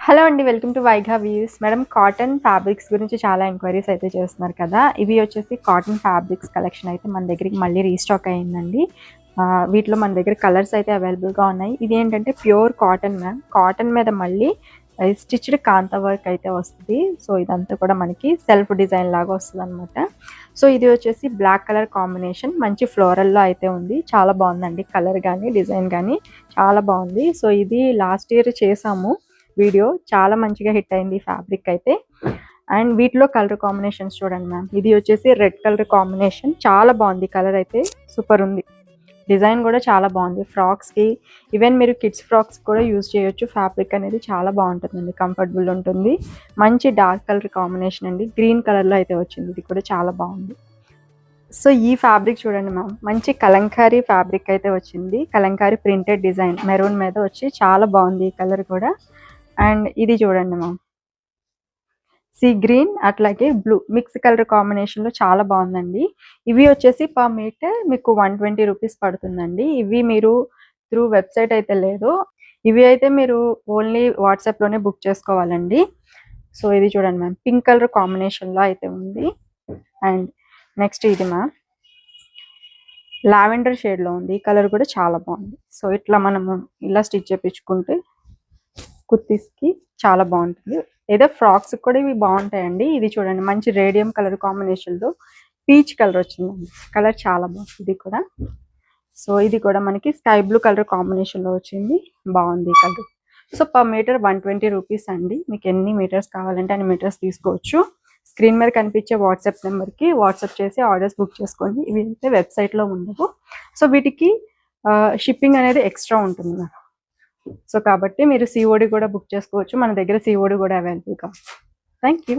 Hello అండి. Welcome to Vaigha views. Madam cotton fabrics గురించి చాలా ఎంక్వైరీస్ అయితే చేస్తున్నారు కదా! ఇవి వచ్చేసి కాటన్ ఫ్యాబ్రిక్స్ కలెక్షన్ అయితే మన దగ్గరికి మళ్ళీ రీస్టాక్ అయిందండి. వీటిలో మన దగ్గర కలర్స్ అయితే అవైలబుల్‌గా ఉన్నాయి. ఇది ఏంటంటే ప్యూర్ కాటన్ మ్యామ్. కాటన్ మీద మళ్ళీ స్టిచ్డ్ కాంతా వర్క్ అయితే వస్తది. సో, ఇదంతా కూడా మనకి సెల్ఫ్ డిజైన్ లాగా వస్తదనమాట. సో, ఇది వచ్చేసి బ్లాక్ కలర్ కాంబినేషన్ మంచి ఫ్లోరల్‌లో అయితే ఉంది. చాలా బావుందండి. కలర్ గానీ, డిజైన్ గానీ చాలా బావుంది. సో, ఇది లాస్ట్ ఇయర్ చేసాము వీడియో. చాలా మంచిగా హిట్ అయింది ఈ ఫ్యాబ్రిక్ అయితే. అండ్ వీటిలో కలర్ కాంబినేషన్స్ చూడండి మ్యామ్. ఇది వచ్చేసి రెడ్ కలర్ కాంబినేషన్. చాలా బాగుంది. కలర్ అయితే సూపర్ ఉంది. డిజైన్ కూడా చాలా బాగుంది. ఫ్రాక్స్కి ఈవెన్ మీరు కిడ్స్ ఫ్రాక్స్ కూడా యూజ్ చేయొచ్చు. ఫ్యాబ్రిక్ అనేది చాలా బాగుంటుందండి. కంఫర్టబుల్ ఉంటుంది. మంచి డార్క్ కలర్ కాంబినేషన్ అండి. గ్రీన్ కలర్లో అయితే వచ్చింది. ఇది కూడా చాలా బాగుంది. సో ఈ ఫ్యాబ్రిక్ చూడండి మ్యామ్. మంచి కలంకారీ ఫ్యాబ్రిక్ అయితే వచ్చింది. కలంకారీ ప్రింటెడ్ డిజైన్ మెరూన్ మీద వచ్చి చాలా బాగుంది ఈ కలర్ కూడా. అండ్ ఇది చూడండి మ్యామ్. సీ గ్రీన్ అట్లాగే బ్లూ మిక్స్ కలర్ కాంబినేషన్లో చాలా బాగుందండి. ఇవి వచ్చేసి పర్ మీటర్ మీకు 120 రూపీస్ పడుతుందండి. ఇవి మీరు త్రూ వెబ్సైట్ అయితే లేదు. ఇవి అయితే మీరు ఓన్లీ వాట్సాప్లోనే బుక్ చేసుకోవాలండి. సో ఇది చూడండి మ్యామ్. పింక్ కలర్ కాంబినేషన్లో అయితే ఉంది. అండ్ నెక్స్ట్ ఇది మ్యామ్ లావెండర్ షేడ్లో ఉంది. ఈ కలర్ కూడా చాలా బాగుంది. సో ఇట్లా మనము ఇలా స్టిచ్ చేయించుకుంటే కుర్తీస్కి చాలా బాగుంటుంది. ఏదో ఫ్రాక్స్ కూడా ఇవి బాగుంటాయండి. ఇది చూడండి మంచి రేడియం కలర్ కాంబినేషన్లో పీచ్ కలర్ వచ్చిందండి. కలర్ చాలా బాగుంది ఇది కూడా. సో ఇది కూడా మనకి స్కై బ్లూ కలర్ కాంబినేషన్లో వచ్చింది. బాగుంది ఈ colour. So per metre 120 rupees అండి. మీకు ఎన్ని మీటర్స్ కావాలంటే అన్ని మీటర్స్ తీసుకోవచ్చు. స్క్రీన్ మీద కనిపించే వాట్సాప్ నెంబర్కి వాట్సాప్ చేసి ఆర్డర్స్ బుక్ చేసుకోండి. ఇవి అయితే వెబ్సైట్లో ఉండవు. సో వీటికి షిప్పింగ్ అనేది ఎక్స్ట్రా ఉంటుంది. సో కాబట్టి మీరు సిఓడి కూడా బుక్ చేసుకోవచ్చు. మన దగ్గర సిఓడి కూడా అవైలబుల్గా. Thank you.